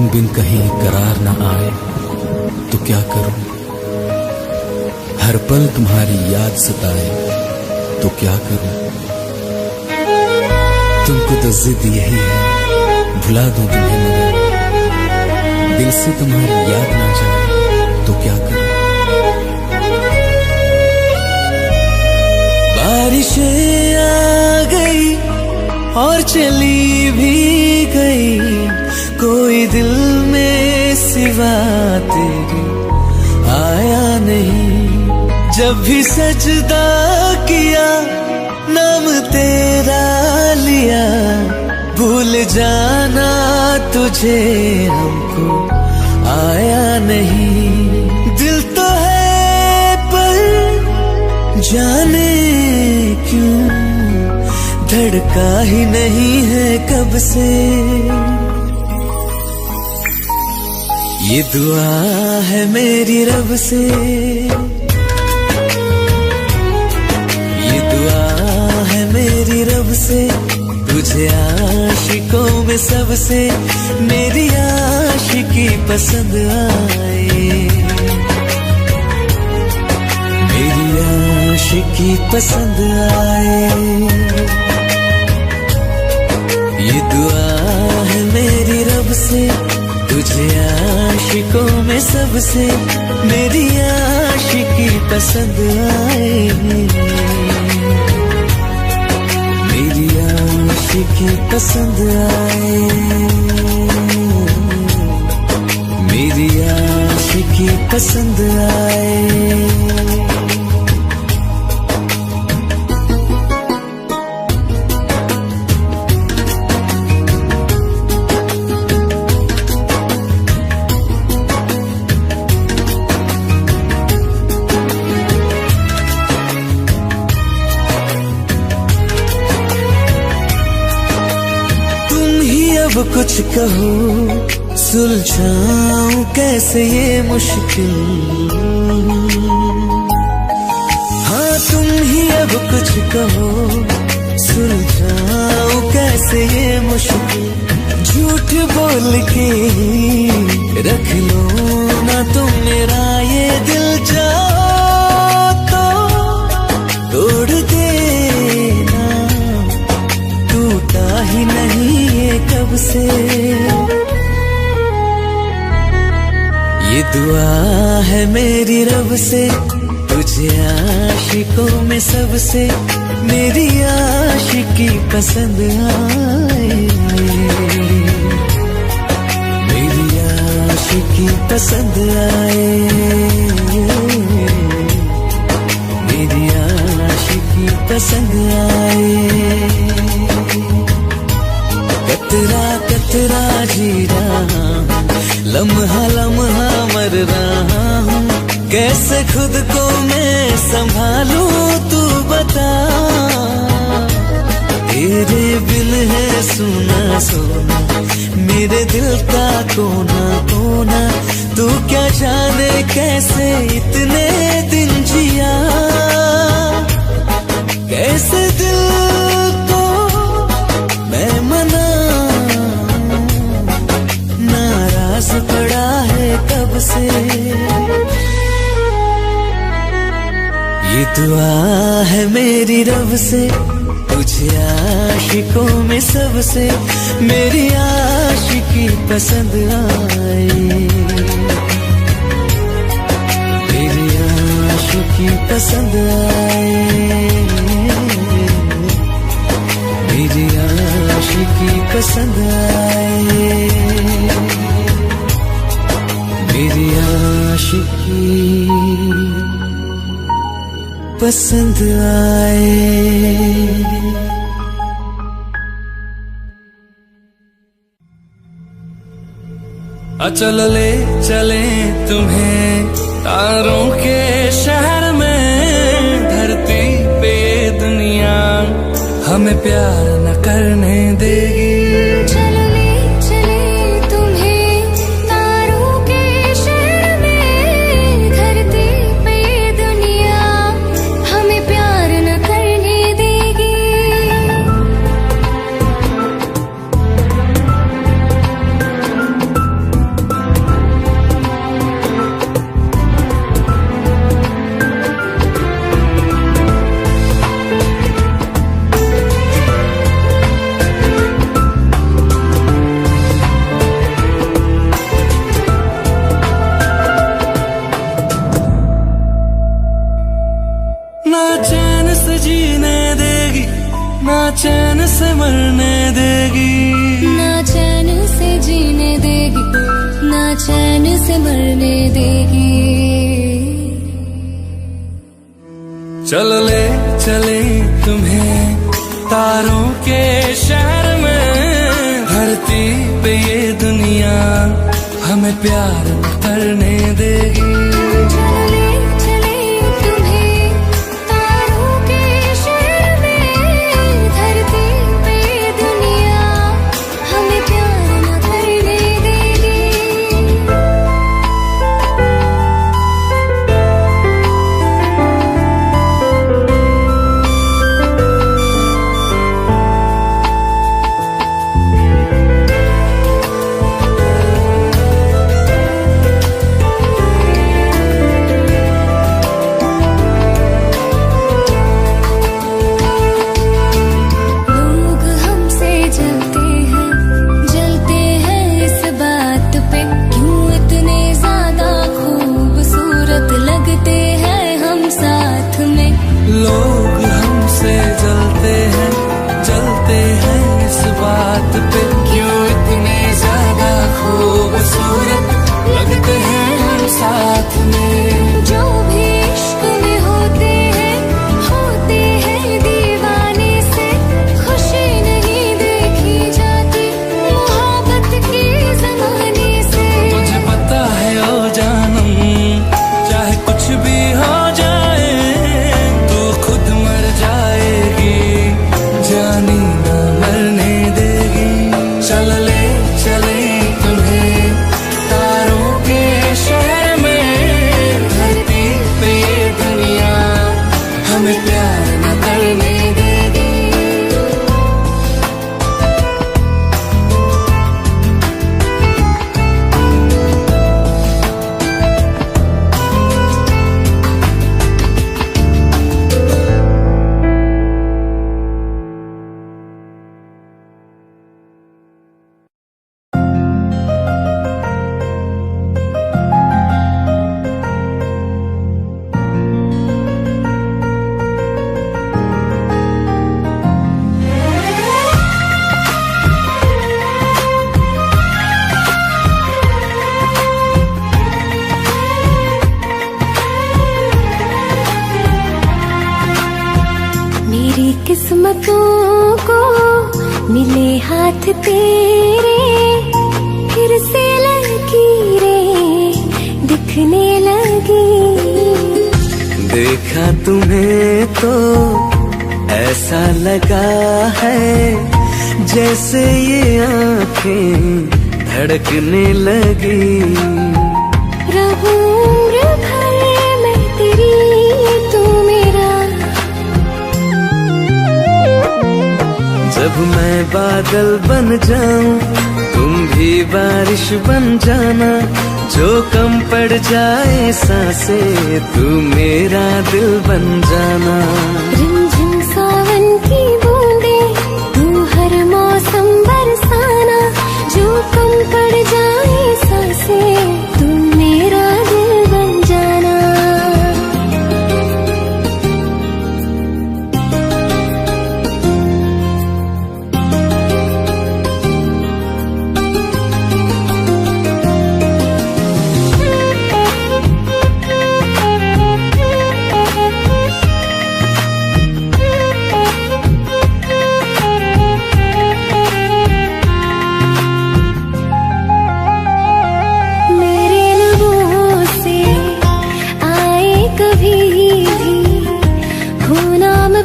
तुम बिन कहीं करार न आए तो क्या करूं, हर पल तुम्हारी याद सताए तो क्या करूं। तुमको तो जिद यही है भुला दूं तुम्हें, मगर दिल से तुम्हारी याद ना जाए तो क्या करूं। बारिशें आ गई और चली भी गई, कोई दिल में सिवा तेरे आया नहीं। जब भी सजदा किया नाम तेरा लिया, भूल जाना तुझे हमको आया नहीं। दिल तो है पर जाने क्यों धड़का ही नहीं है कब से। ये दुआ है मेरी रब से, ये दुआ है मेरी रब से, तुझे आशिकों में सबसे मेरी आशिकी पसंद आए, मेरी आशिकी पसंद आए। ये दुआ है मेरी रब से, तुझे आशिकों में सबसे मेरी आशिकी पसंद आए, मेरी आशिकी पसंद आए, मेरी आशिकी पसंद आए। अब कुछ कहो सुलझाऊं कैसे ये मुश्किल, हाँ तुम ही अब कुछ कहो सुलझाऊं कैसे ये मुश्किल। झूठ बोल के रख लो ना तुम मेरा ये दिल, जाओ तो तोड़ देना, टूटा ही नहीं ये कब से। ये दुआ है मेरी रब से, तुझे आशिकों में सबसे मेरी आशिकी पसंद आए, मेरी आशिकी पसंद आए, मेरी आशिकी पसंद आए। कतरा कतरा जी रहा हूँ, लम्हा लम्हा मर रहा हूँ, कैसे खुद को मैं संभालूं तू बता। तेरे बिन है सुना सोना मेरे दिल का कोना कोना, तू क्या जाने कैसे इतने दिन जिया, कैसे दिल को मैं मना, नाराज पड़ा है कब से। ये दुआ है मेरी रब से, तुझे आशिकों में सबसे मेरी आशिकी पसंद आए, मेरी आशिकी पसंद आए, मेरी आशिकी पसंद आए, मेरी आशिकी पसंद आए। चल ले चले तुम्हें तारों के शहर में, धरती पे दुनिया हमें प्यार न करने देगी। चलो ले चले तुम्हें तारों के शहर में, धरती पे ये दुनिया हमें प्यार करने देगी। चलो ले चले तुम्हें तारों के शहर में, धरती पे ये दुनिया हमें प्यार न करने देगी। लोग हमसे जलते हैं इस बात पे, क्यों इतने ज्यादा खूबसूरत लगते हैं हम साथ में। लोग हमसे जलते हैं इस बात पे, क्यों इतने ज्यादा खूबसूरत लगते हैं हम साथ में। जो भी इश्क में होते हैं दीवाने से, खुशी नहीं देखी जाती मोहब्बत के जमाने से। तुझे पता है ओ जानम, चाहे कुछ भी हो जाए तू खुद मर जाएगी, जानी ना मरने देगी। चल ले चले तुम्हें तारों के शहर में, धरती पे ये दुनिया हमें प्यार न करने देगी। मेरी किस्मतों को मिले हाथ तेरे, फिर से लकीरें दिखने लगी। देखा तुम्हें तो ऐसा लगा है, जैसे ये आंखें धड़कने लगी। रहूं उम्र भर मैं तेरी, तू मेरा। जब मैं बादल बन जाऊं तुम भी बारिश बन जाना, जो कम पड़ जाए सांसें तू मेरा दिल बन जाना। रिमझिम सावन की बूंदें तू हर मौसम बरसाना, जो कम पड़ जाए सांसें तू मेरा दिल बन जाना।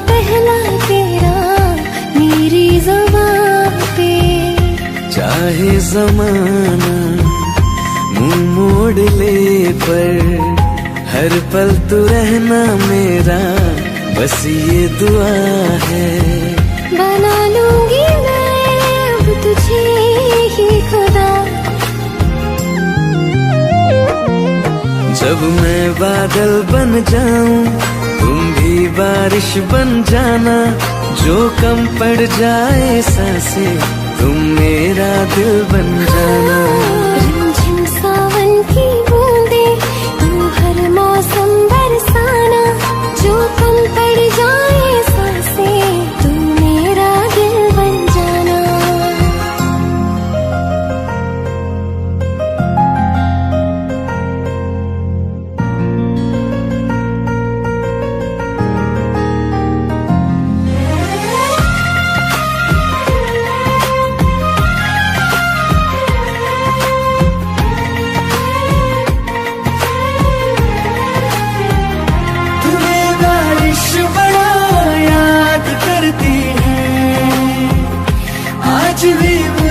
पहला तेरा मेरी ज़बान पे, चाहे जमाना मुंह मोड़ ले, पर हर पल तू रहना मेरा, बस ये दुआ है। बना लूंगी मैं अब तुझे ही खुदा। जब मैं बादल बन जाऊं तुम भी बारिश बन जाना, जो कम पड़ जाए सांसें तुम मेरा दिल बन जाना। रिमझिम सावन की बूंदें तू हर मौसम बरसाना, जो कम पड़ जाए सांसें तू मेरा दिल बन जाना।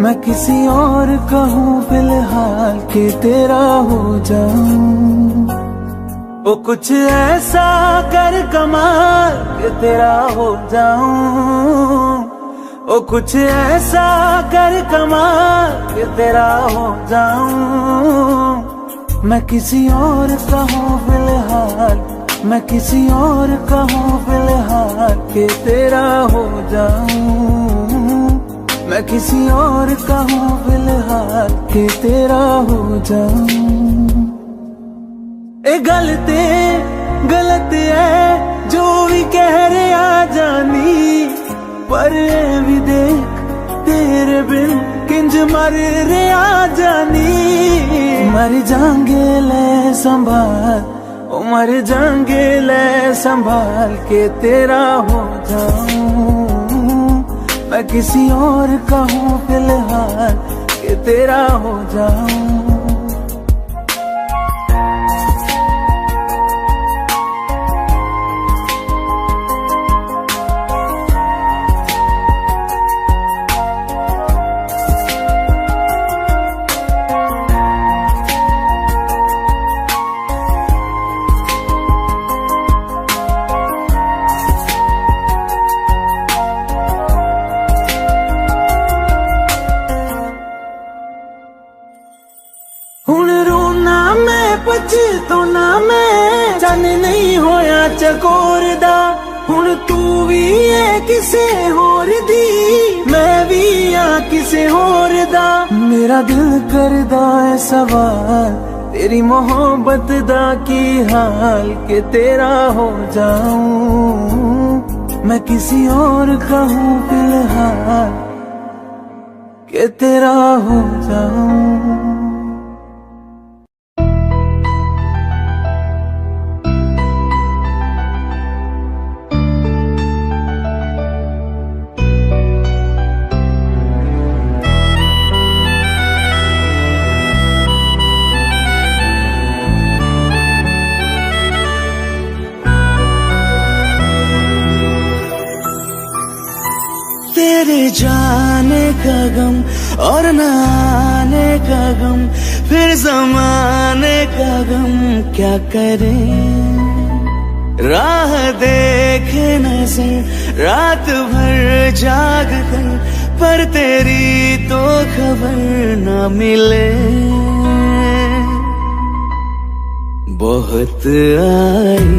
मैं किसी और का हूँ फिलहाल के तेरा हो जाऊं। वो कुछ ऐसा कर कमाल के तेरा हो जाऊं। वो कुछ ऐसा कर कमाल के तेरा हो जाऊं। मैं किसी और का हूँ फिलहाल, मैं किसी और का हूँ फिलहाल के तेरा हो जाऊं। मैं किसी और का हूँ फिलहाल के तेरा हो जाऊं। ए गलती गलत है जो भी कह रहे आ जानी, पर ये भी देख तेरे बिन किंज मर रे आ जानी। मर जाएंगे ले संभाल, ओ मर जाएंगे ले संभाल के तेरा हो जाऊं। मैं किसी और का हूँ फिलहाल के तेरा हो जाऊं। हुण रोना मैं पछताना मैं, चन नहीं होया चकोर दा। हुण तू भी है किसे होर दी, मैं भी आ किसे होर दा। मेरा दिल करदा है सवाल तेरी मोहब्बत दा की हाल के तेरा हो जाऊं। मैं किसी और का हूँ फिलहाल के तेरा हो जाऊं। तेरे जाने का गम और न आने का गम, फिर जमाने का गम क्या करे। राह देखे नजर रात भर जाग कर, पर तेरी तो खबर न मिले। बहुत आई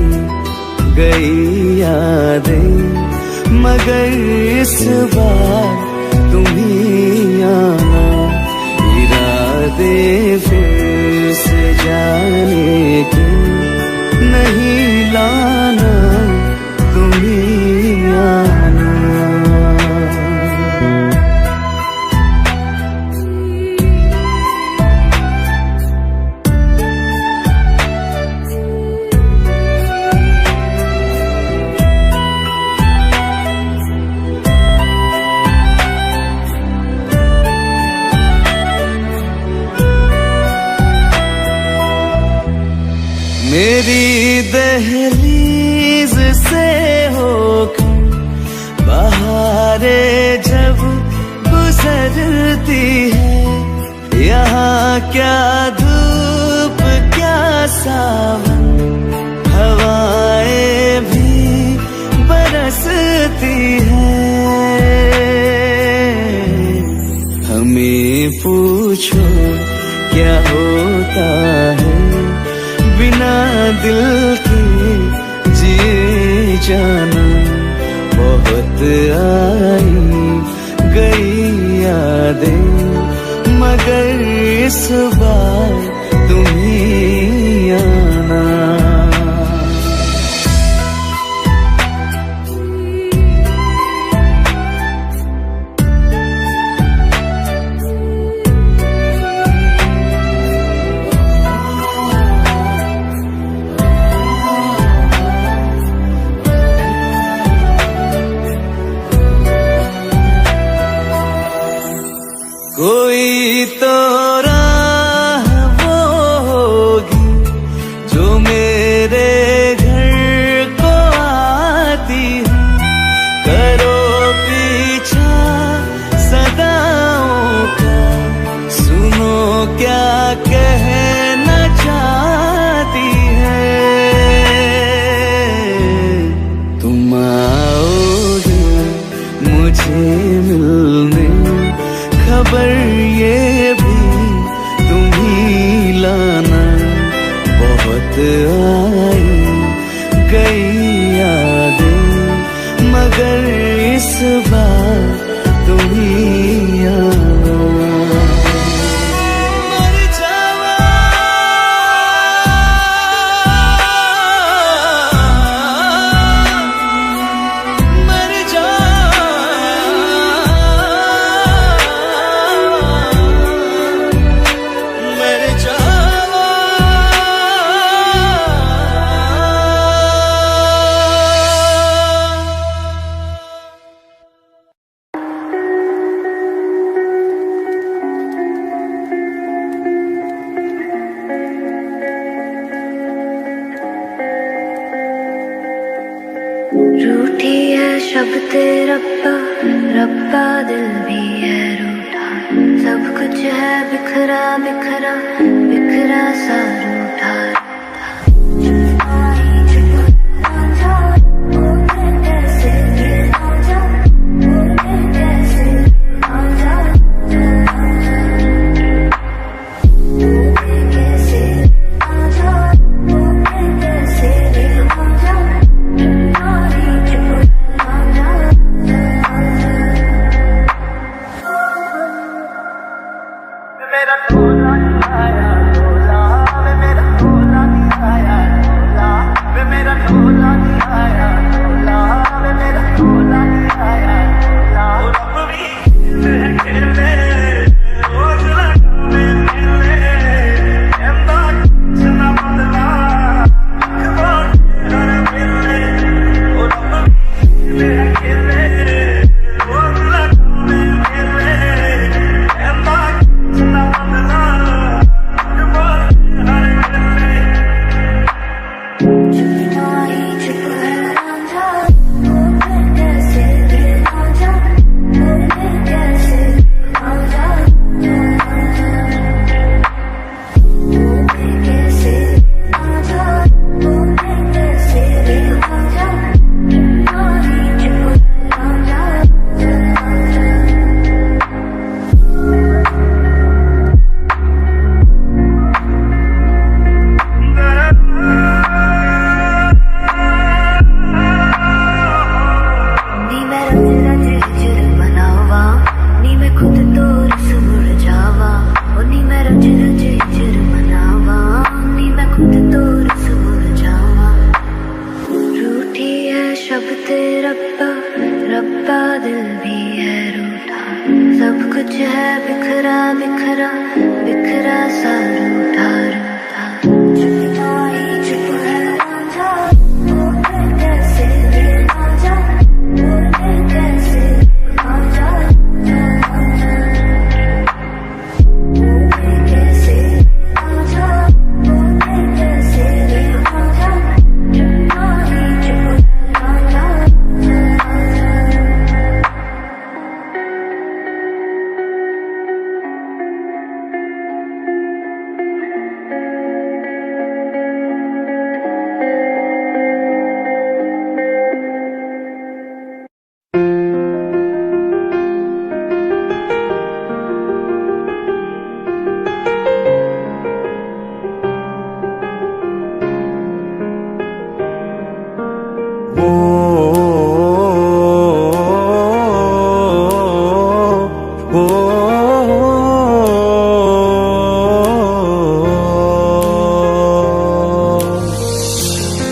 गई यादें मगर इस बार तुम ही आना। इरादे फिर से जाने के नहीं लाना, तुम ही आना। मेरी दहलीज से होकर बहारें जब गुजरती है, यहाँ क्या धूप क्या सावन, हवाएं भी बरसती है। हमें पूछो क्या होता है बिना दिल के जिए जाना। बहुत आई गई यादें मगर इस बार तुम ही आना। कोई तो राह मिलने, खबर ये भी तुम ही लाना। बहुत आई गई यादें, मगर इस बार तुम ही आना। रूठी है शब्द रब्बा, रब्बा दिल भी है रूठा। सब कुछ है बिखरा बिखरा, बिखरा सा रूठा।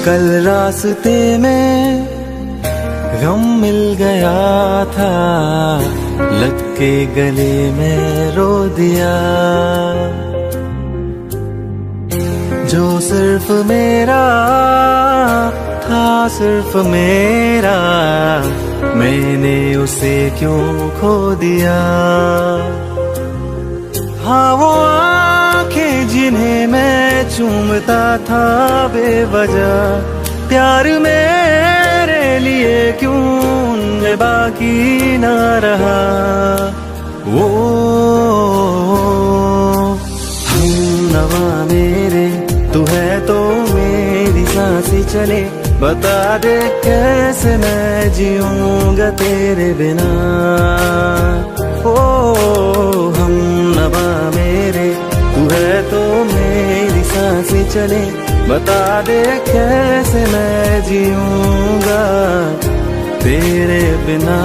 कल रास्ते में गम मिल गया था, लग के गले में रो दिया। जो सिर्फ मेरा था, सिर्फ मेरा, मैंने उसे क्यों खो दिया। हाँ वो आंखें जिन्हें मैं चूमता था बेवजह, प्यार मेरे लिए क्यों उनमें बाकी ना रहा। वो हम नवा मेरे, तू है तो मेरी सांसें चले, बता दे कैसे मैं जीऊंगा तेरे बिना। ओ हम नवा मेरे, तू है तो मेरी सांसें चले, बता दे कैसे मैं जीऊंगा तेरे बिना।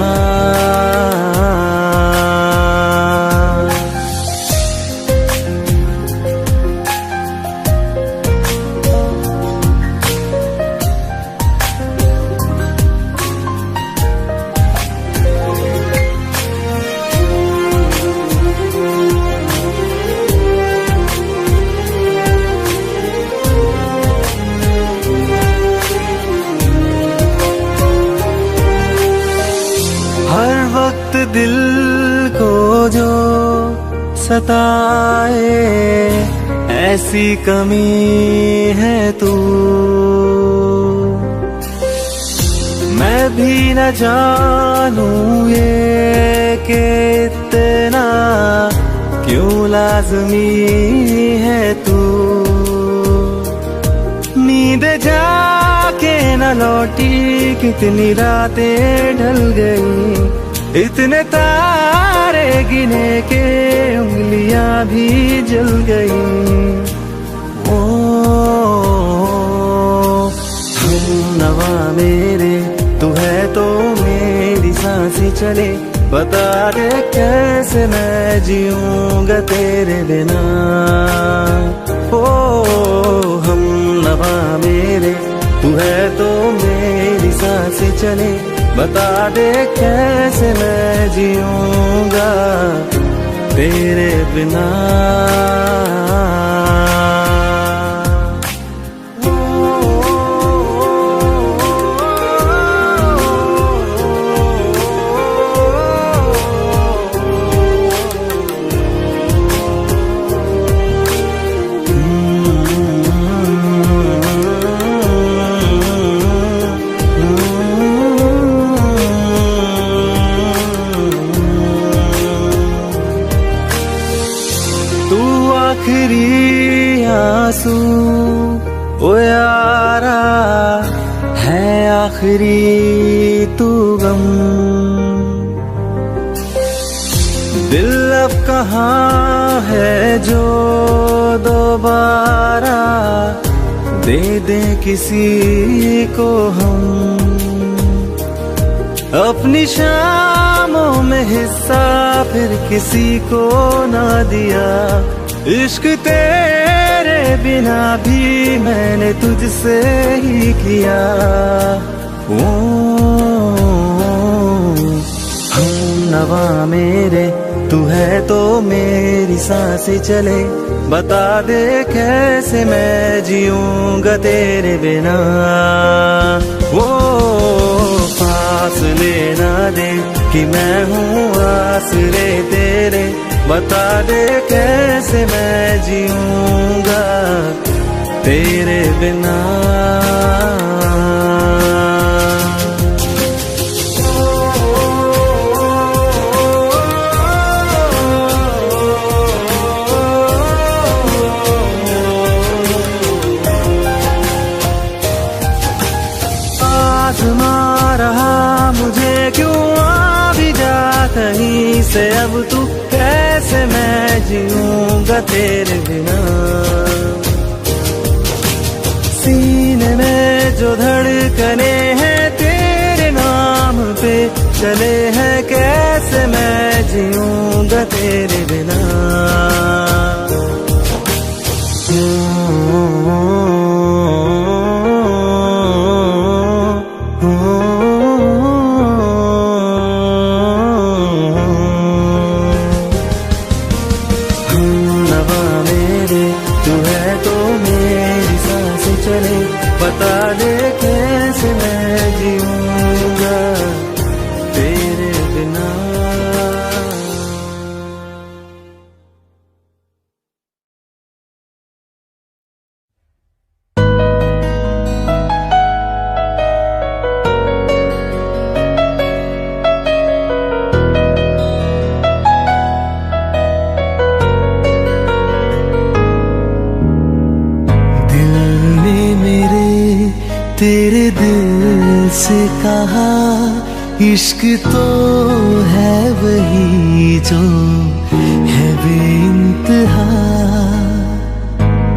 हर वक्त दिल को जो सताए, ऐसी कमी है तू। मैं भी न जानूं ये कि इतना क्यों लाज़मी है तू। नींद जाके न लौटी, कितनी रातें ढल गई, इतने तारे गिने के उंगलियां भी जल गई। ओ हम नवा मेरे, तू है तो मेरी सांसें चले, बता दे कैसे मैं जीऊंगा तेरे बिना। ओ हम नवा मेरे, तू है तो मेरी सांसें चले, बता दे कैसे मैं जीऊंगा तेरे बिना। आखिरी आंसू ओ यारा है, आखिरी तू गम। दिल अब कहाँ है जो दोबारा दे दे किसी को हम। अपनी शामों में हिस्सा फिर किसी को ना दिया, इश्क तेरे बिना भी मैंने तुझसे ही किया। ओ हम नवा मेरे, तू है तो मेरी सांसें चले, बता दे कैसे मैं जीऊंगा तेरे बिना। वो फासले ना दे कि मैं हूँ आसरे तेरे, बता दे कैसे मैं जीऊंगा तेरे बिना। आज़मा रहा मुझे क्यों आ भी जा कहीं से, अब तू कैसे मैं जीऊंगा तेरे बिना। सीने में जो धड़कने हैं तेरे नाम पे चले हैं, कैसे मैं जीऊंगा तेरे बिना। बता दे कैसे मैं जीऊंगा तेरे बिना। दिल ने मेरे तेरे दिल से कहा इश्क तो है वही जो है बेइंतहा।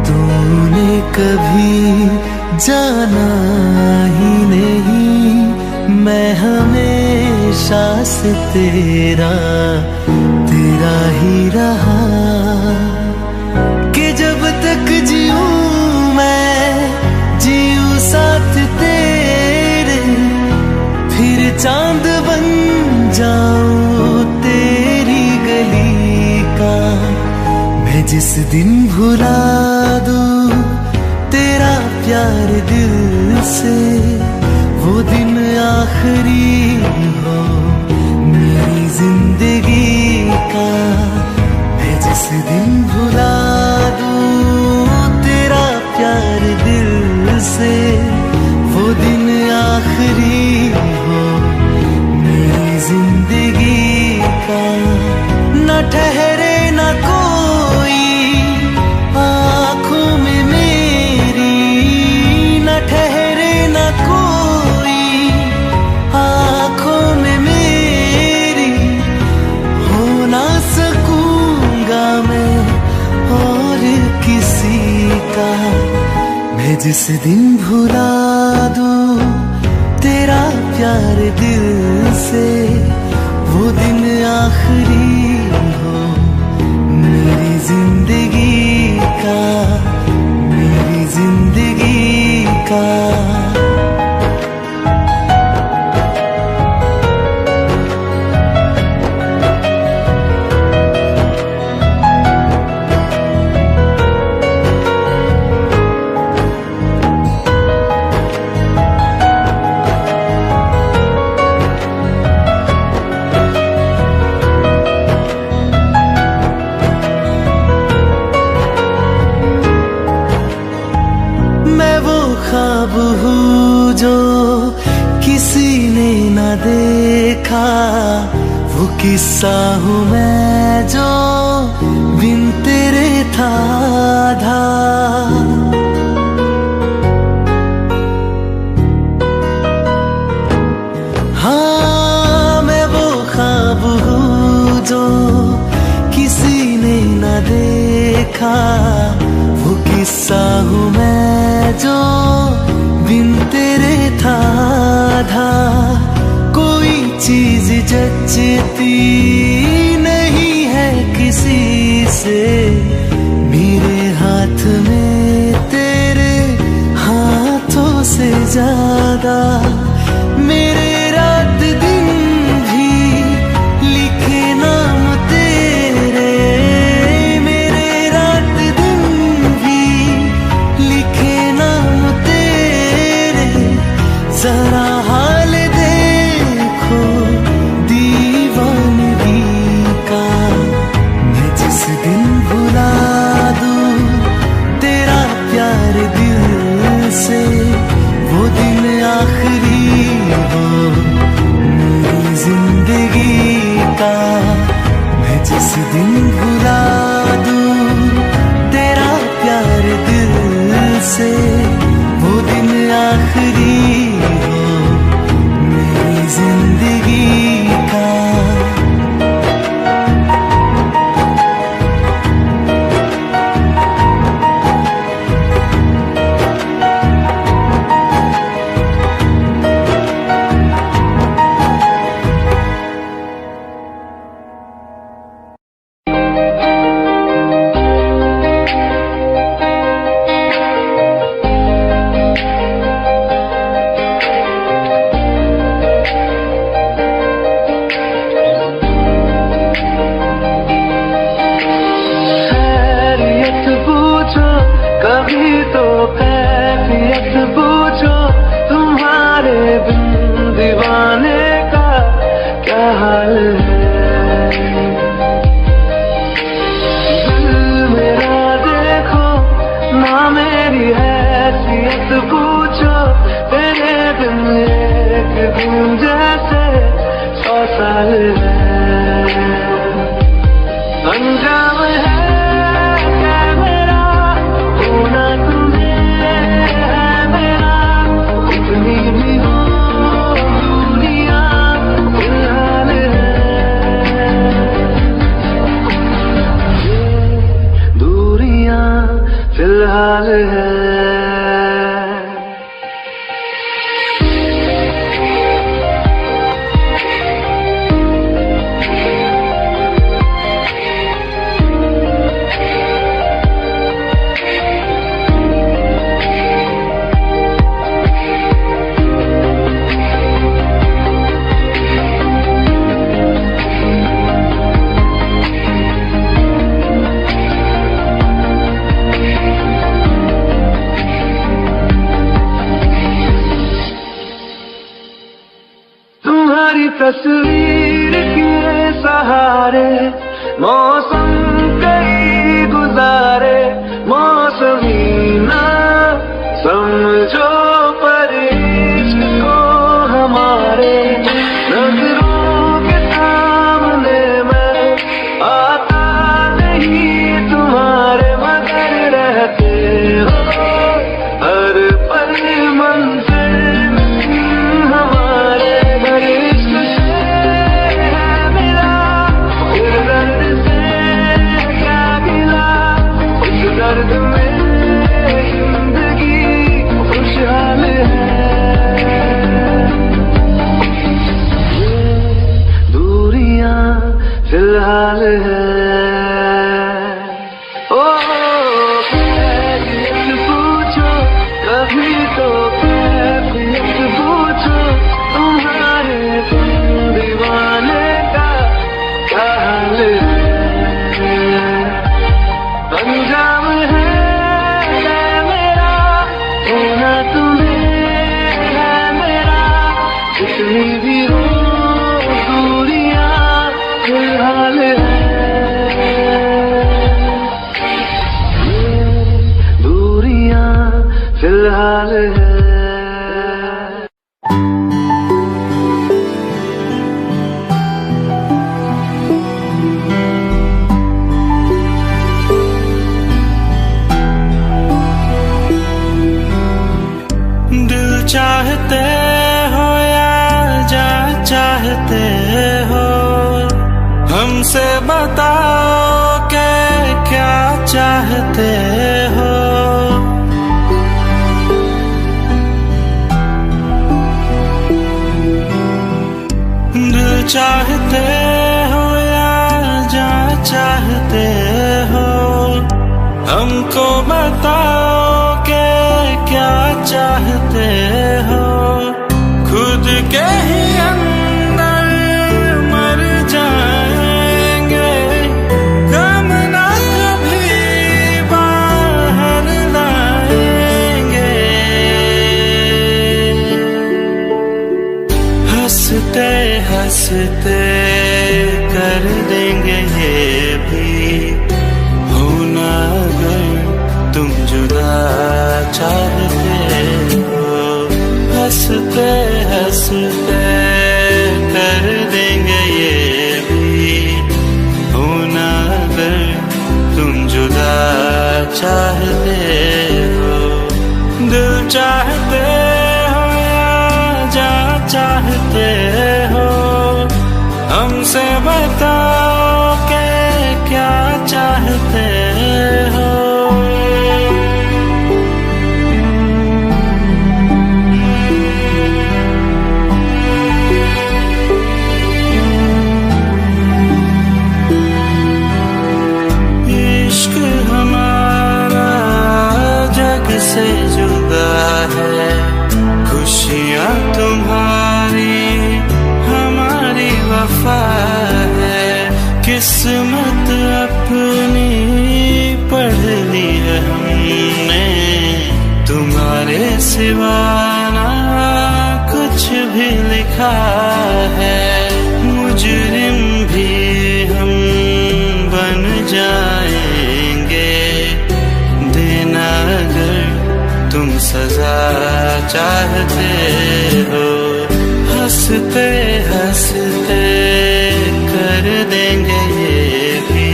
तूने कभी जाना ही नहीं, मैं हमेशा से तेरा ही रहा। कि जब तक जीऊं मैं जीऊं साथ तेरे, फिर चांद बन जाऊं तेरी गली का। मैं जिस दिन भुला दूं तेरा प्यार दिल से, वो दिन आखिरी हो मेरी जिंदगी का। मैं जिस दिन भुला दूं तेरा प्यार दिल से, वो दिन आखिरी हो मेरी जिंदगी का। न ठहरे न कोई आँखों में मेरी, न ठहरे न कोई आँखों में मेरी। हो ना सकूंगा मैं और किसी का। मैं जिस दिन भुला दूं तेरा प्यार दिल से, वो दिन आखिरी हो मेरी जिंदगी का, मेरी जिंदगी का। ख्वाब हूँ जो किसी ने न देखा, वो किस्सा हूँ मैं जो बिन तेरे था आधा। हाँ मैं वो ख्वाब हूँ जो किसी ने न देखा, वो किस्सा हूँ मैं जो बिन तेरे था आधा। कोई चीज जचती नहीं है किसी से, मेरे हाथ में तेरे हाथों से ज्यादा। मेरे रात दिन भी लिखे नाम तेरे, मेरे रात दिन भी लिखे नाम तेरे। जरा हाल देखो दीवानगी का। मैं जिस दिन भुला दूं तेरा प्यार दिल से, वो दिन आखिरी हो मेरी जिंदगी का। मैं जिस दिन भुला दूं तेरा प्यार दिल से, वो दिन आखिरी हो मेरी जिंदगी का। कभी तो कैफियत पूछो, तुम्हारे बिन दीवाने का क्या हाल है। दिल मेरा देखो ना मेरी हैसियत पूछो, तेरे बिन एक दिन जैसे 100 साल है। अंजाम है क्या मेरा, होना तुझे है मेरा, फिलहाल है। तुम्हारी तस्वीर के सहारे मौसम कई गुजारे, मौसमी ना समझो पर इश्क को हमारे, नजरों के सामने मैं आता नहीं तुम्हारे, मगर रहते हो हर पल मंजिल हमारे। दर्द में जिंदगी खुशहाल है। दूरियां फिलहाल है। ओ कैफियत पूछो कभी तो कैफियत पूछो, तुम्हारे दीवाने का क्या हाल है। अंजाम है मेरा होना तुम्हें है मेरा, जितनी भी हो दूरियां फिलहाल है। दूरियां फिलहाल है। चाहते हो या जा चाहते हो, हमसे बताओ कि क्या चाहते हो। दिल चाहते हो या जा चाहते हो, हमको बताओ कि क्या चाहते हो। खुद के ही अंदर मर जाएंगे, गम ना कभी बाहर लाएंगे। हंसते हंसते कर देंगे ये भी, होना अगर तुम जुदा चाहते हो। हंसते हंसते कर देंगे ये भी, होना अगर तुम जुदा चाहते हो। दिल चाहते हो या जा चाहते हो, हमसे बताओ कि क्या चाहते हो। से जुदा है, खुशियाँ तुम्हारी हमारी वफा है। किस्मत अपनी पढ़ ली है हमने, तुम्हारे सिवा ना कुछ भी लिखा है। मुजरिम भी हम बन जाएंगे, देना अगर तुम सजा चाहते हो। हंसते हंसते कर देंगे ये भी,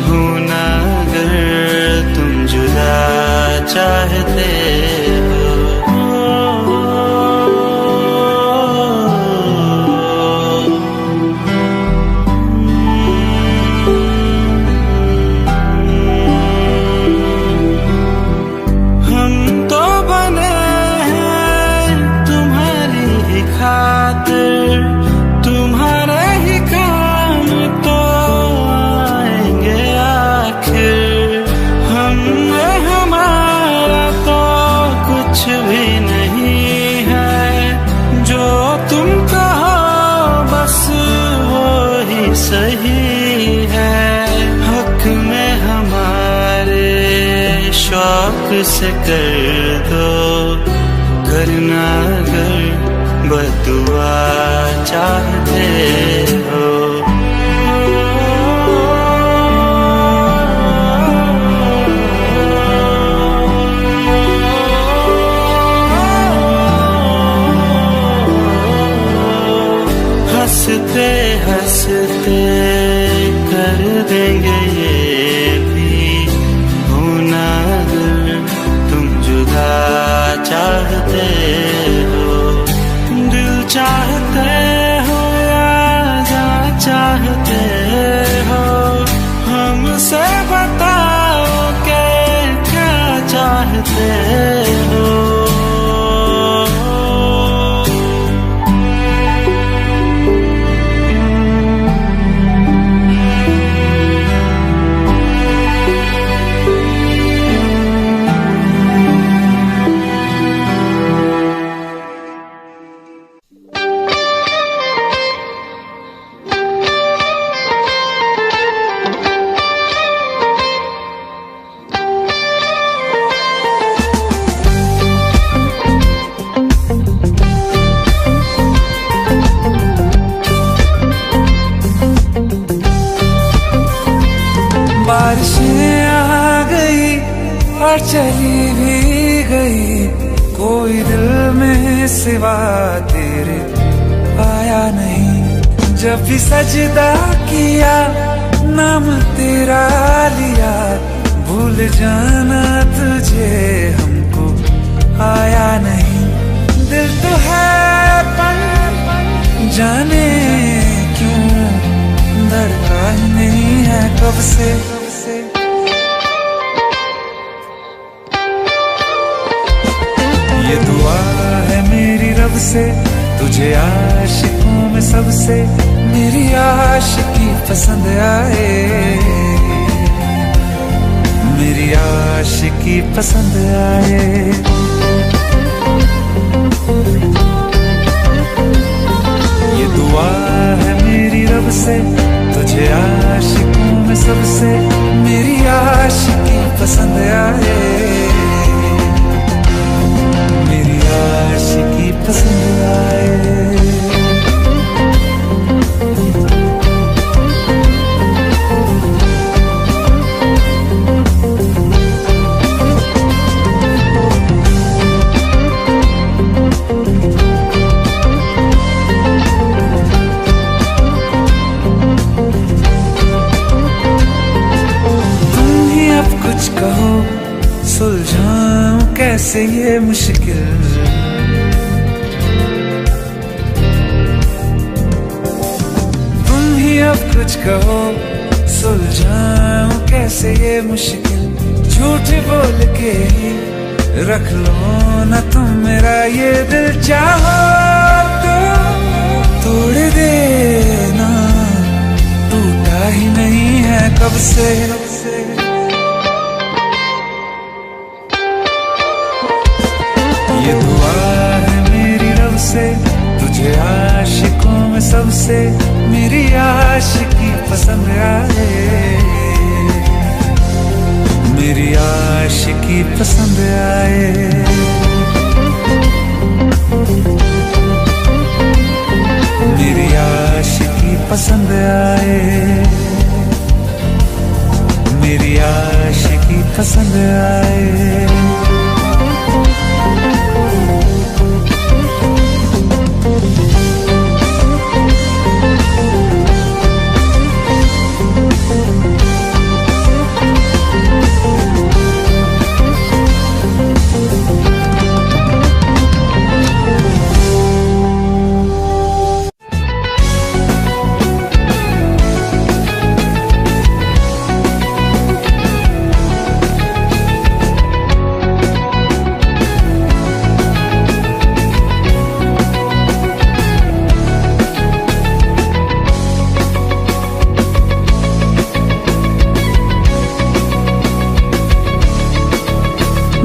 होना अगर तुम जुदा चाहते हो। शौक से कर दो, करना अगर बदुआ चाहते हो। हंसते हंसते कर देंगे ये भी, होना अगर तुम जुदा चाहते हो। दिल चाहते हो या जान चाहते हो, हमसे बताओ कि क्या चाहते हो। बारिशें आ गई और चली भी गई, कोई दिल में सिवा तेरे आया नहीं। जब भी सजदा किया नाम तेरा लिया, भूल जाना तुझे हमको आया नहीं। दिल तो है पर जाने क्यों धड़का नहीं है कब से। ये दुआ है मेरी रब से, तुझे आशिकों में सबसे मेरी आशिकी पसंद आए, मेरी आशिकी पसंद आए। ये दुआ है मेरी रब से, तुझे आशिकों में सबसे मेरी आशिकी पसंद आए, मेरी आशिकी पसंद आए। कहो सुलझाऊं कैसे ये मुश्किल, तुम ही अब कुछ कहो सुलझाऊं कैसे ये मुश्किल। झूठ बोल के ही रख लो ना तुम मेरा ये दिल, चाहो तो तोड़ देना, टूटा ही नहीं है कब से। ये दुआ है मेरी रब से, तुझे आशिकों में सबसे मेरी आशिकी पसंद आए, मेरी आशिकी पसंद आए। मेरी आशिकी पसंद आए, मेरी आशिकी पसंद आए।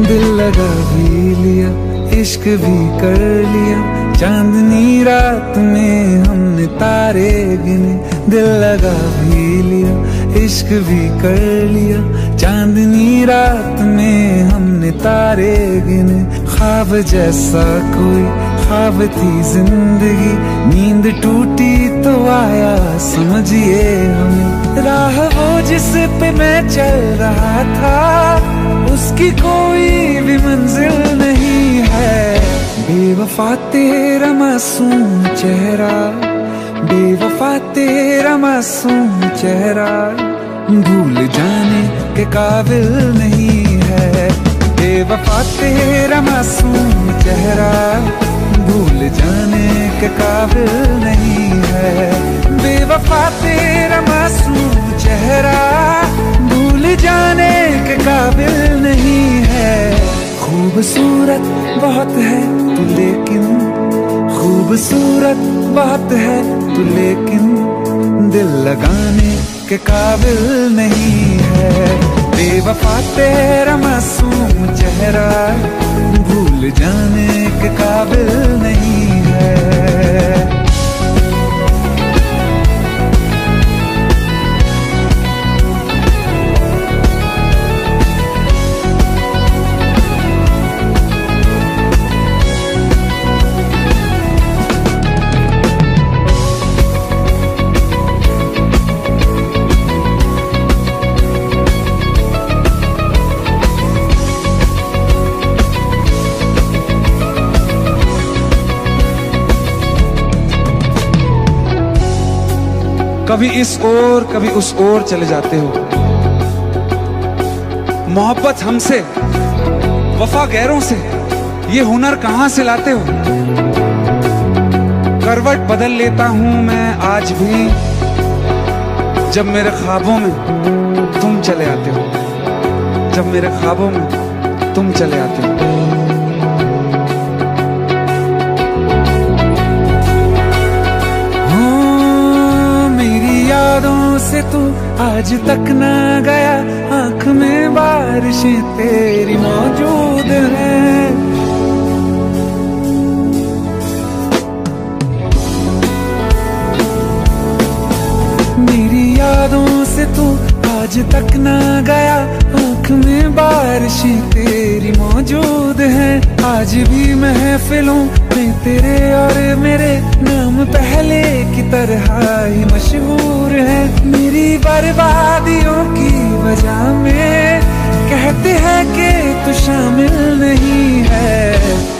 दिल लगा भी लिया, इश्क भी कर लिया, चांदनी रात में हमने तारे गिने। दिल लगा भी लिया, इश्क भी कर लिया, चांदनी रात में तारे गिने। ख्वाब जैसा कोई ख्वाब थी जिंदगी, नींद टूटी तो आया समझिए हमें। राह वो जिस पे मैं चल रहा था, उसकी कोई भी मंजिल नहीं है। बेवफा तेरा मासूम चेहरा, बेवफा तेरा मासूम चेहरा, भूल जाने के काबिल नहीं है। बेवफा तेरा मासूम चेहरा, भूल जाने के काबिल नहीं है। बेवफा तेरा मासूम चेहरा, भूल जाने के काबिल नहीं है। खूबसूरत बहुत है तू लेकिन, खूबसूरत बहुत है तू लेकिन, दिल लगाने के काबिल नहीं है। बेवफा तेरा मासूम चेहरा, भूल जाने के काबिल नहीं है। कभी इस ओर कभी उस ओर चले जाते हो। मोहब्बत हमसे, वफा गैरों से, ये हुनर कहां से लाते हो। करवट बदल लेता हूं मैं आज भी, जब मेरे ख्वाबों में तुम चले आते हो, जब मेरे ख्वाबों में तुम चले आते हो। यादों से तू आज तक ना गया, आंख में बारिशें तेरी मौजूद हैं। मेरी यादों से तू आज तक ना गया, आंख में बारिशें तेरी मौजूद हैं। आज भी महफिलों में तेरे और मेरे नाम पहले की तरह ही मशहूर है। मेरी बर्बादियों की वजह में कहते हैं कि तू शामिल नहीं है।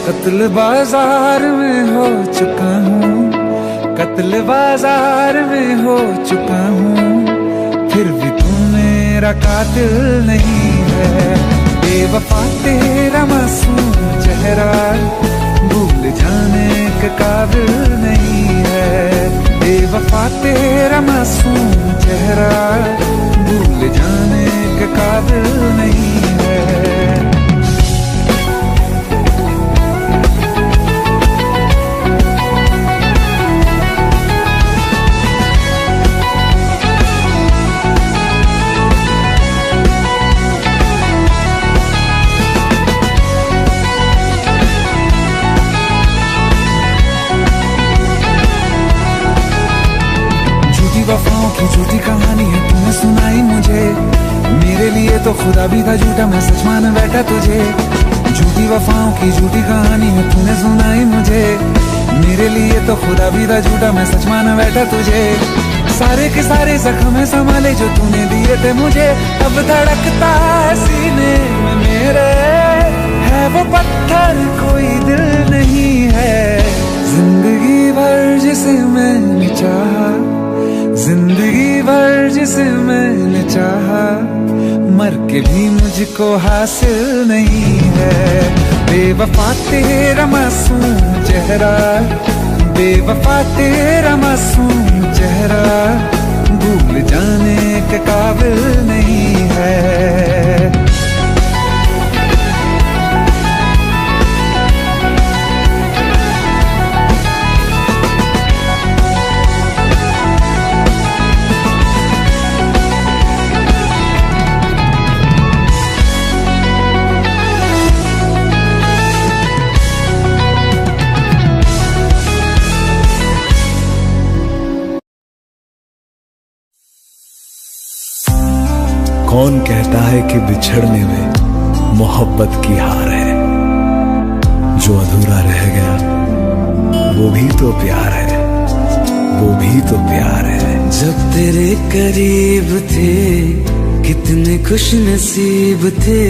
कत्ल बाजार में हो चुका हूँ, कत्ल बाजार में हो चुका हूँ, फिर भी तू मेरा कातिल नहीं है। बेवफा तेरा मासूम चेहरा, भूल जाने के काबिल नहीं है। बेवफा तेरा मासूम चेहरा, भूल जाने के काबिल नहीं है। वफाओं की झूठी कहानी है तूने सुनाई मुझे, मेरे लिए तो खुदा भी था झूठा, मैं सच मान बैठा तुझे। झूठी वफाओं की झूठी कहानी है तूने सुनाई मुझे, मेरे लिए तो खुदा भी था झूठा, मैं सच मान बैठा तुझे। सारे के सारे जख्म संभाले जो तूने दिए थे मुझे, अब धड़कता है सीने में मेरे, है वो पत्थर कोई दिल नहीं है। जिंदगी भर जिसे मैंने चाहा, जिंदगी भर जिसे मैंने चाहा, मर के भी मुझको हासिल नहीं है। बेवफा तेरा मासूम चेहरा, बेवफा तेरा मासूम चेहरा, भूल जाने के काबिल नहीं है। कौन कहता है कि बिछड़ने में मोहब्बत की हार है। जो अधूरा रह गया वो भी तो प्यार है, वो भी तो प्यार है। जब तेरे करीब थे कितने खुश नसीब थे,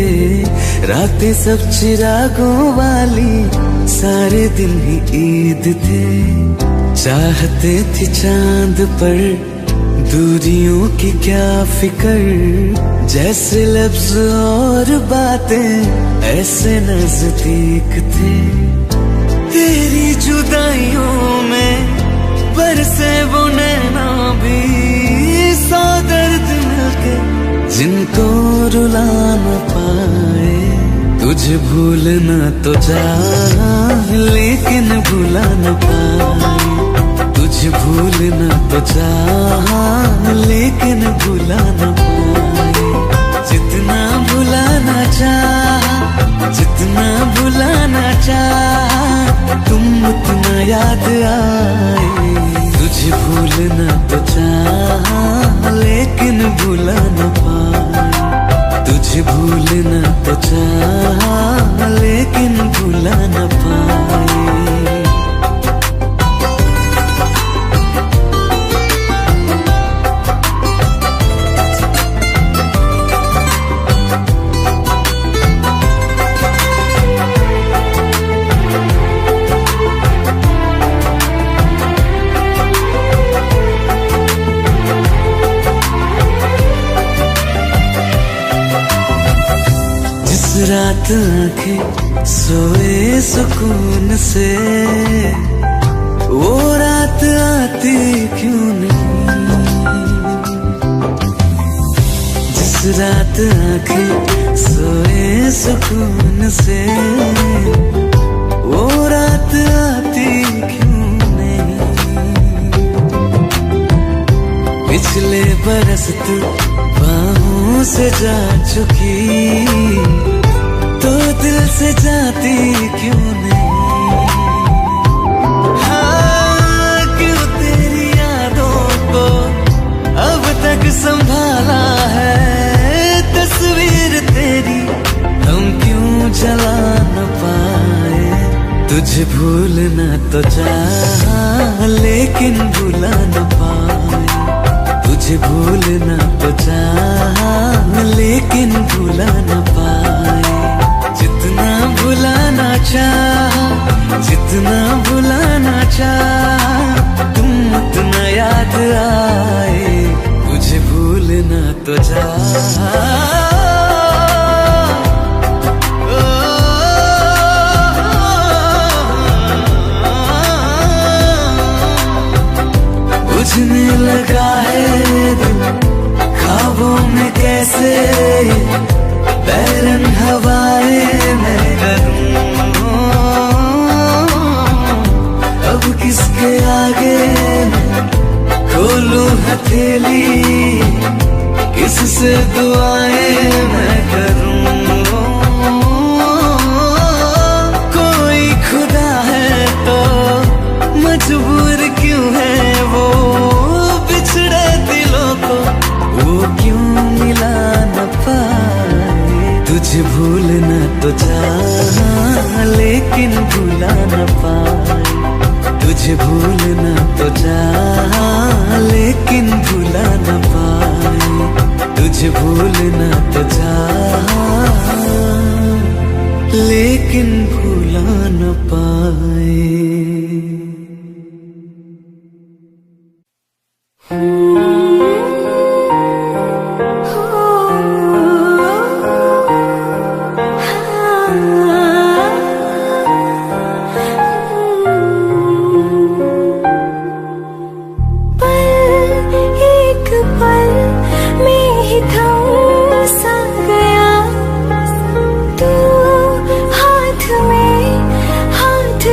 रातें सब चिरागों वाली, सारे दिन ही ईद थे। चाहते थे चांद पर दूरियों की क्या फिकर, जैसे लफ्ज और बातें ऐसे नजदीक थे। तेरी जुदाइयों में बरसे वो नैना भी, सौ दर्द मिलके जिनको रुला न पाए। तुझे भूलना तो चाह लेकिन भुला न पाए, तुझे भूलना तो चाह लेकिन भुला न पाए। जितना भुलाना चाह, जितना भुलाना चाह, तुम उतना याद आए। तुझे भूलना तो चाह लेकिन भुला न पाए, तुझे भूलना तो चाह लेकिन भुला न पाए। रात आंखें सोए सुकून से, वो रात आती क्यों नहीं। जिस रात आंखें सोए सुकून से, वो रात आती क्यों नहीं। पिछले बरस तू बाहों से जा चुकी, तो दिल से जाती क्यों नहीं। हाँ, क्यों तेरी यादों को अब तक संभाला है, तस्वीर तेरी हम क्यों जला न पाए। तुझे भूलना तो चाह लेकिन भुला न पाए, तुझे भूलना तो चाह लेकिन भुला न पाए। जितना भुलाना चाह, जितना भुलाना चाह, तुम उतना याद आए। तुझे भूलना तो चाह, बुझने लगा है दिल ख्वाबों में कैसे, बैरन हवाएं मैं करूं। अब किसके आगे खोलूं हथेली, किससे दुआएं मैं करूं। कोई खुदा है तो मजबूर क्यों है वो, बिछड़े दिलों को वो क्यों मिला न पाए। तुझे भूलना तो चाह लेकिन भुला न पाए, तुझे भूलना तो चाह लेकिन भुला न पाए। तुझे भूलना तो चाह लेकिन भुला न पाए।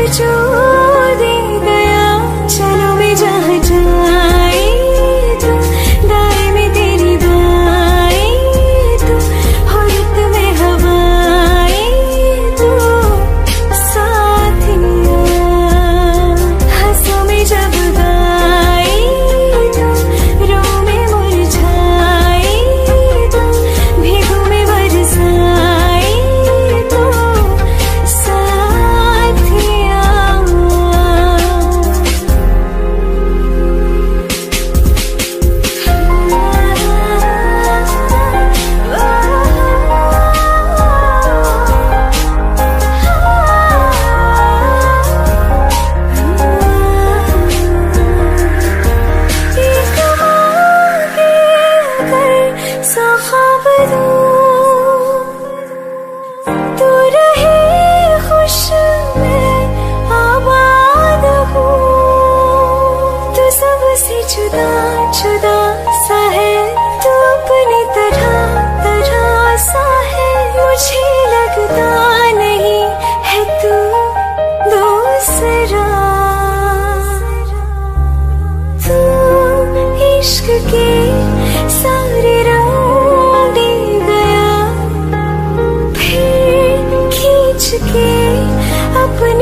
जो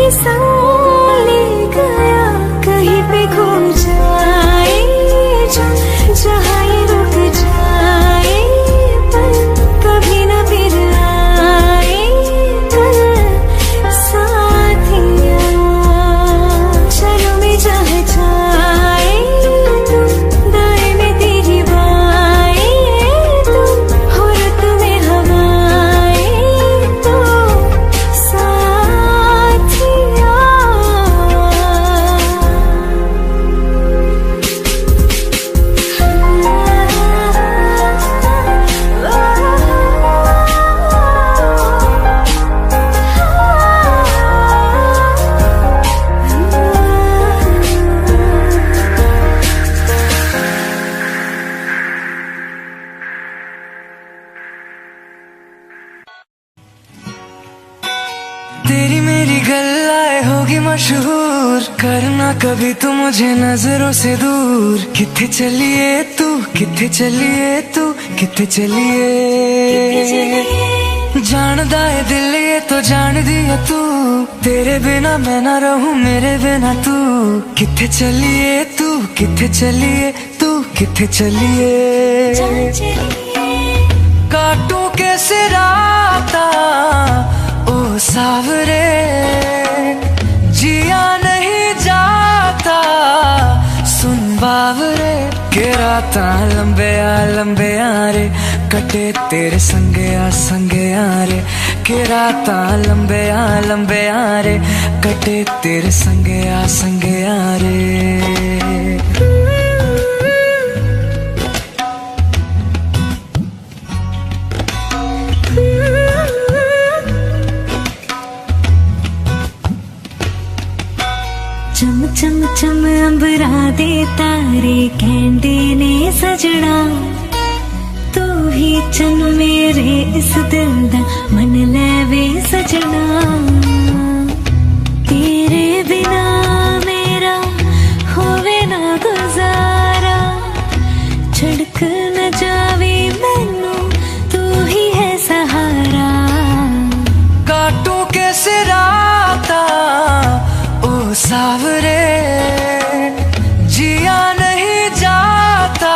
भी संग ले गया, कहीं पे खो जाए जो, जहाँ ये रुक जाए पर कभी न फिर आए कल साथिया। चलो मैं जहाँ जाए तुम, दाएं में तेरी बाएं तुम, हो रुत में हवाएं तो साथिया। तेरी मेरी गल्लाए होगी मशहूर, करना कभी तू मुझे नजरों से दूर। किथे चलिए तू, किथे चलिए तू, किथे चलिए। जानदा है दिल ये तो जान दिया तू, तेरे बिना मैं ना रहूं मेरे बिना तू। किथे चलिए तू, किथे चलिए तू, किथे चलिए। काटू कैसे राता ओ सावरे, जिया नहीं जाता सुन बावरे। के राता लंबे आ रे, कटे तेरे संगे आ रे। के राता लंबे आ रे, कटे तेरे संगे आ रे। चम चम चम अंबरा दे तारे कहंदे ने सजना, तू ही चन मेरे इस दिल दा मन लेवे सजना। तेरे बिना मेरा होवे ना गुजारा, छड़क न जावे मैनू तू ही है सहारा। काटू कैसे राता ओ सावरे, जिया नहीं जाता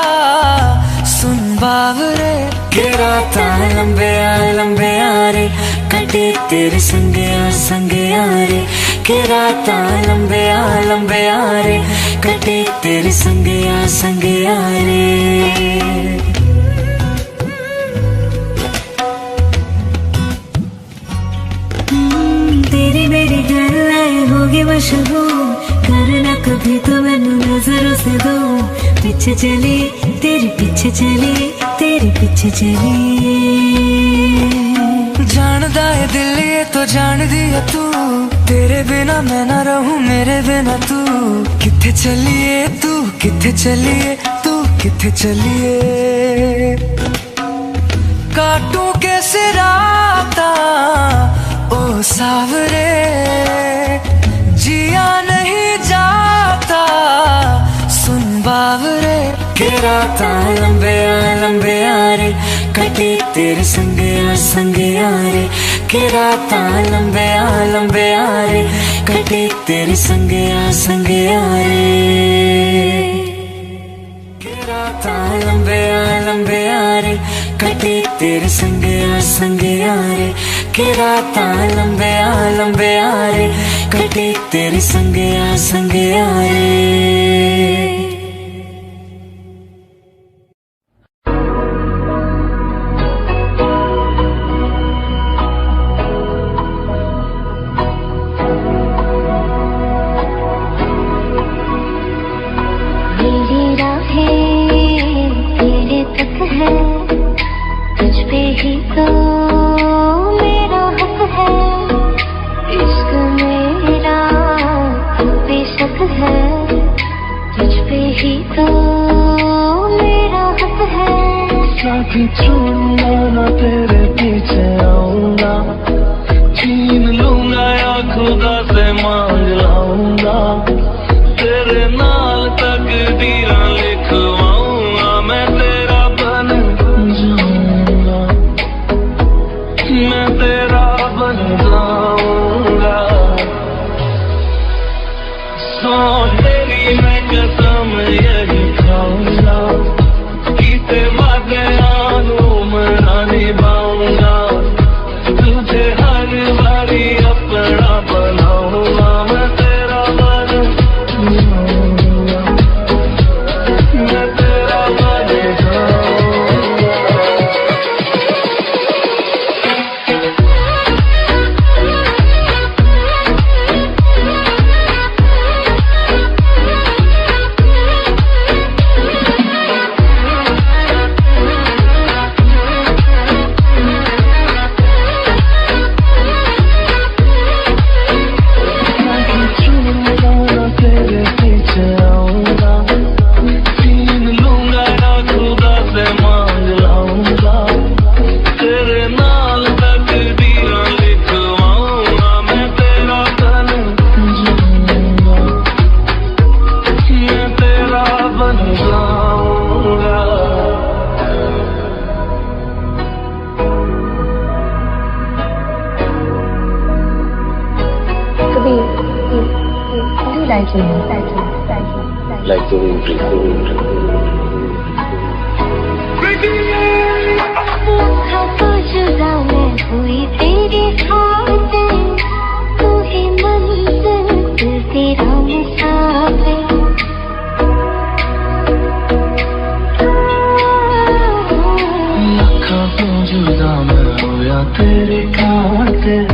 सुन बावरे। के राता लंबे आ रे, कटे तेरे संगे आ रे। के राता लंबे आ रे, कटे तेरे संगे आ रे। तेरी मेरी गल्लाए होगी मशहूर, करना कभी तो मैनू नजरों से दूर। पीछे चली तेरे पीछे चली, तेरे पीछे चली। जानदा है दिल ये तो जान दिया तू, तेरे बिना मैं ना रहूं मेरे बिना तू। किथे चलिए तू, किथे चलिए तू, किथे चलिए। काटू कैसे राता ओ सावरे, जिया नहीं जाता सुन बावरे। के राता लंबे आ रे, कटे तेरे संगे आ रे। के राता लंबे आ रे, कटे तेरे संगे आ रे। के राता लंबे आ रे, कटे तेरे संगे आ रे। के राता लंबे आ रे, कटे तेरे संगे आ रे। मेरी राहें तेरे तक है, तुझ पे ही तो मेरा हक है। इश्क मेरा बेशक है, तुझ पे ही तो मेरा हक है। साथी छोड़ूंगा ना तेरे पीछे आऊंगा, छीन लूंगा या खुदा से मांग लाऊंगा। तेरे नाल तकदीरां लिखवाऊंगा, मैं तेरा बन जाऊंगा, मैं तेरा बन जाऊंगा। like the wind. तो जुदा मैं हुई तेरी खातिर, तू ही मंजिल तेरा मुसाफिर। लखा तो जुदा मैं होया तेरी खातिर,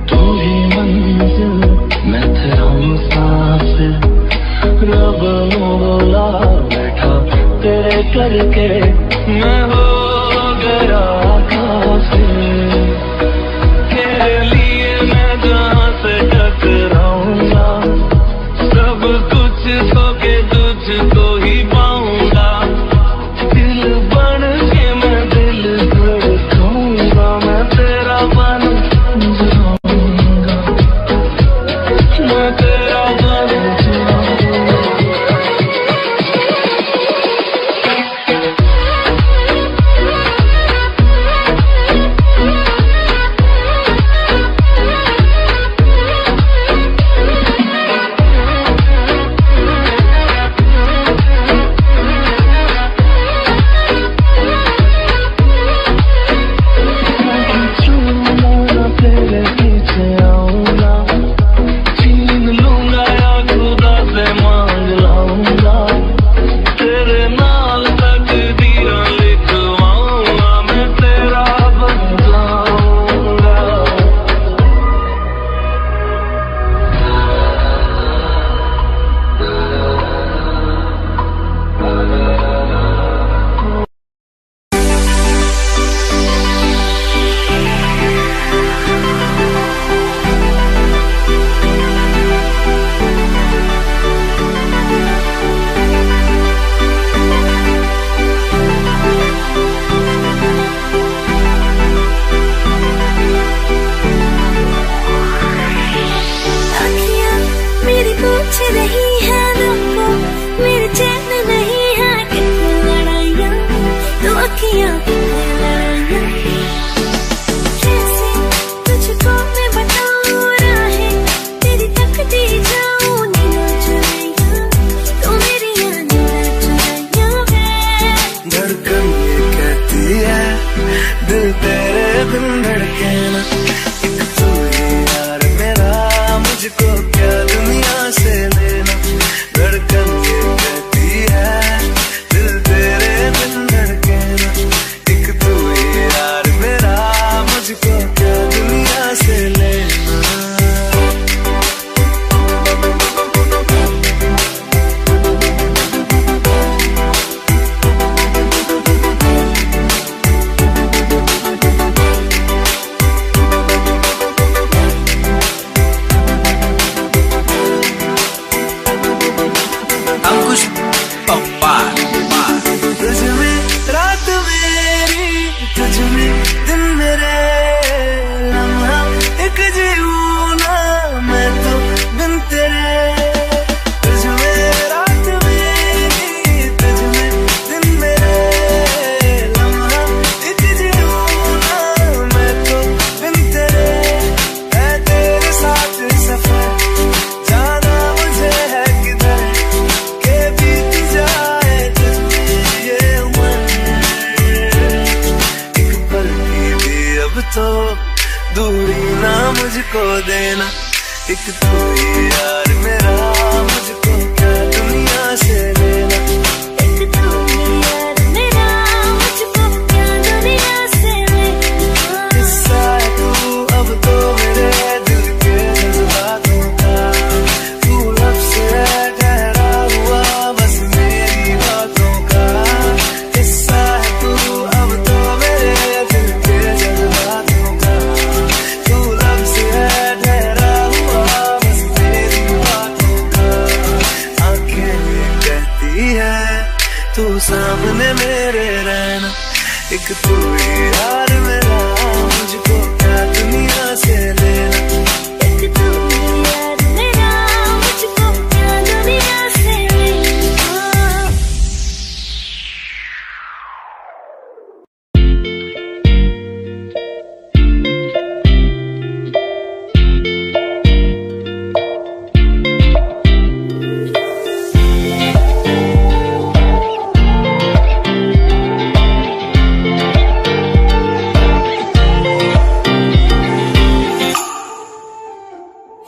तू ही मंजिल मैं तेरा मुसाफिर। रब नु बोला बैठा तेरे करके मैं हो गया काफिर। तेरे लिए मैं जहाँ से टकराऊंगा, सब कुछ खो के तुझको ही पाऊंगा। दिल बन के मैं दिल धड़काऊंगा, मैं तेरा बन जाऊंगा, मैं तेरा बन जाऊंगा। दिल तेरे बिन धड़के ना, एक तू ही यार मेरा, मुझको क्या दुनिया से लेना। धड़कन ये कहती है दिल तेरे बिन धड़के ना, एक तू ही यार मेरा, मुझको क्या दुनिया से लेना। तुझ में रात मेरी, तुझ में दिन मेरे, लम्हा एक जीऊं ना मैं तो बिन तेरे। तुझ में रात मेरी, तुझ में दिन मेरे, लम्हा एक जीऊं ना मैं तो बिन तेरे। है तेरे साथ सफर, जाना मुझे है किधर, के बीत जाए ये उम्र। एक पल की भी अब तो दूरी ना मुझको देना, एक तू ही यार मेरा, मुझको क्या दुनिया से लेना। एक तू ही यार मेरा, मुझको क्या दुनिया से लेना। हिस्सा है तू अब तो मेरे दिल के जज्बातों का, तू लफ्ज़ है ठहरा हुआ बस मेरी बातों का। हिस्सा है तू अब तो मेरे दिल के जज्बातों का, तू लफ्ज़ है ठहरा हुआ बस मेरी बातों का।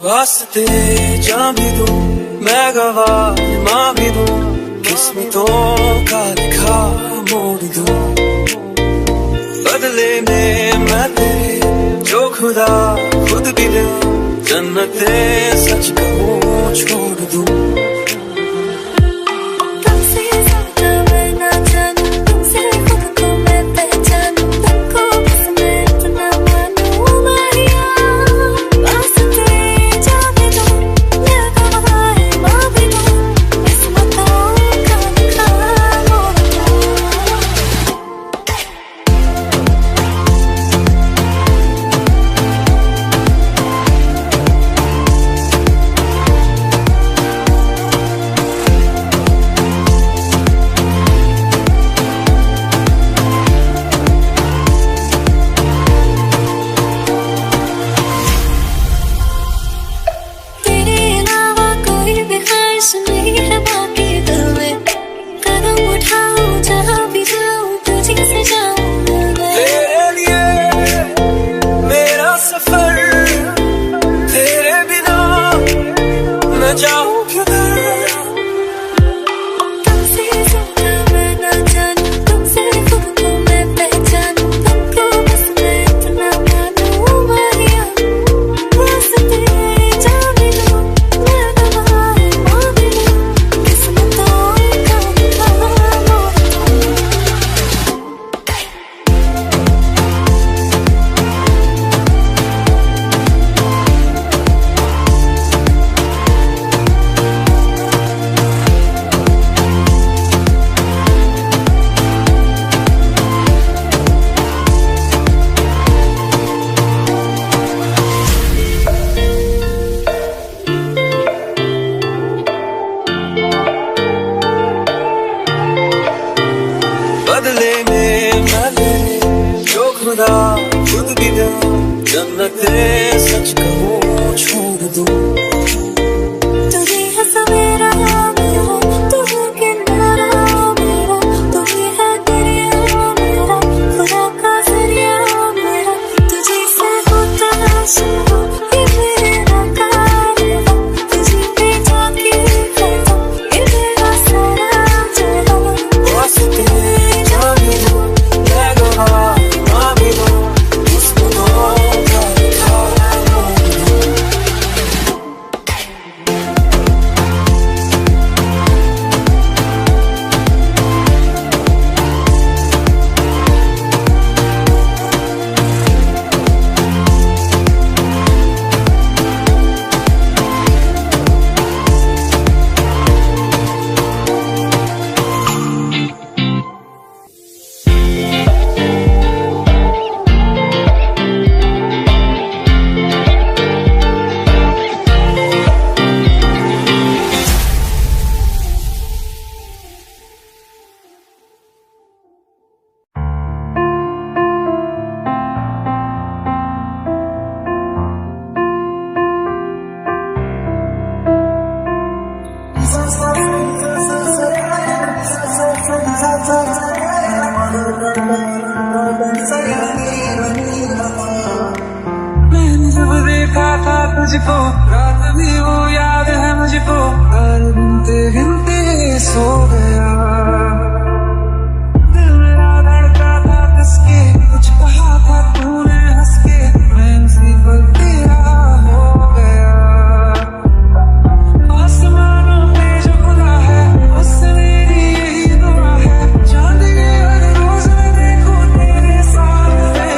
वास्ते जा भी दूं मैं गवाह माँ भी दूं किस्मतों का लिखा मोड़ दूं बदले में मैं तेरे जो खुदा खुद भी दे जन्नते सच कहूँ छोड़ दूं तुमसे ज्यादा मैं ना जानूं तुमसे खुद को मैं पहचानूं तुमको बस मैं इतना मानूं मारिया वास्ते जा भी दूं मैं गवाह माँ भी दूं किस्मतों का लिखा मोड़ दूं तेरे अलावा कोई भी ख्वाहिश नहीं है बाकी दिल में कदम उठाऊं जहाँ भी जाऊं तुझे से जाऊं मैं तेरे लिए मेरा सफर तेरे बिना मैं जाऊं किधर तुमसे ज्यादा मैं ना जानूं तुमसे खुद को मैं पहचानूं तुमको बस मैं इतना मानूं मारिया वास्ते जा भी दूं मैं गवाह माँ भी दूं किस्मतों का लिखा मोड़ दूं बदले में मैं तेरे जो खुदा खुद भी दे जन्नते सच कहूँ छोड़ दूं तुझे है सवेरा मेरा तू है किनारा मेरा तू ही है दरिया मेरा खुदा का जरिया मेरा तुझे से होता शुरू ये मेरा कारवां तुझे पे जाके खत्म ये मेरा सारा जहां वास्ते जा भी दूं मैं गवाह माँ भी दूं किस्मतों का लिखा मोड़ दूं मैंने जब देखा था तुझको रात भी वो याद है मुझको हर गिनते गिनते सो गया दिल मेरा धड़का था किसके कुछ कहा था तूने हंस के मैं उसी पल तेरा हो गया आसमानों पे जो खुदा है उससे मेरी यही दुआ है चांद के हर रोज मैं देखूं तेरे सामने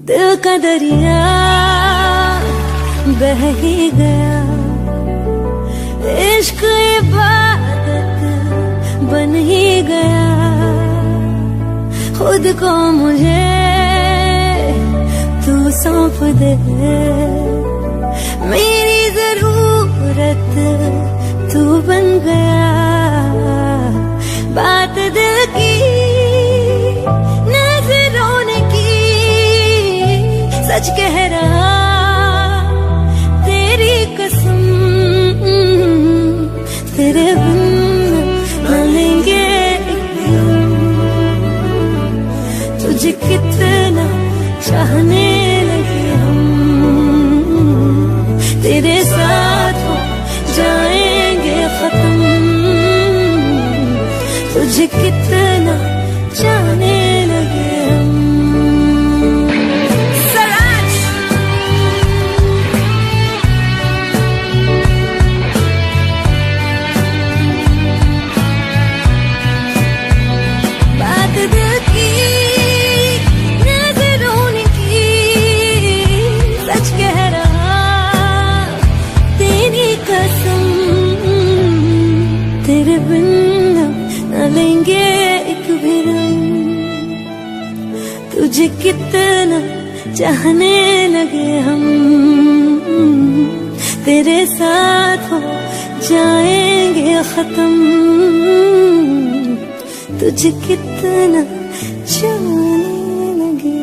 दिल का दरिया बह ही गया, इश्क इबादत बन ही गया। खुद को मुझे तू सौंप दे, मेरी जरूरत तू बन गया। बात दिल की नजरों ने की, सच कह रहा तेरी कसम, तेरे बिन न लेंगे एक दम। तुझे कितना चाहने लगे हम, तेरे साथ हो जाएंगे खत्म। तुझे कितना चाहने लगे हम। बात दिल की नजरों ने की, सच कह रहा तेरी कसम, तेरे बिन न लेंगे एक भी रंग। तुझे कितना चाहने लगे हम, तेरे साथ हो जाएंगे खत्म। तुझे कितना चाहने लगे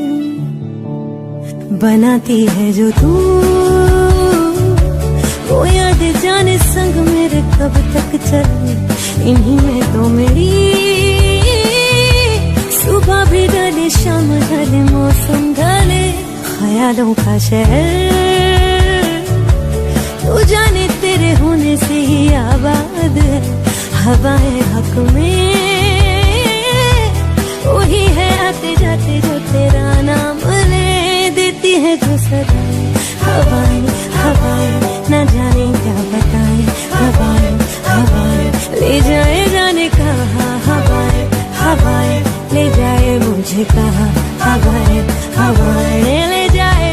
हम। बनाती है जो तू वो याद जाने संग मेरे कब तक चले, इन्हीं में तो मेरी सुबह भी ढले शाम ढले मौसम ढले। ख्यालों का शहर तू जाने तेरे होने से ही आबाद है। हवाएं हक में वही है आते जाते जो तेरा नाम ले देती है जो सदा। हवाएं हवाएं न जाने क्या बताएं, हवाएं हवाएं ले जाए जाने कहा। हवाएं हवाएं ले जाए मुझे कहा, हवाएं हवाएं ले जाए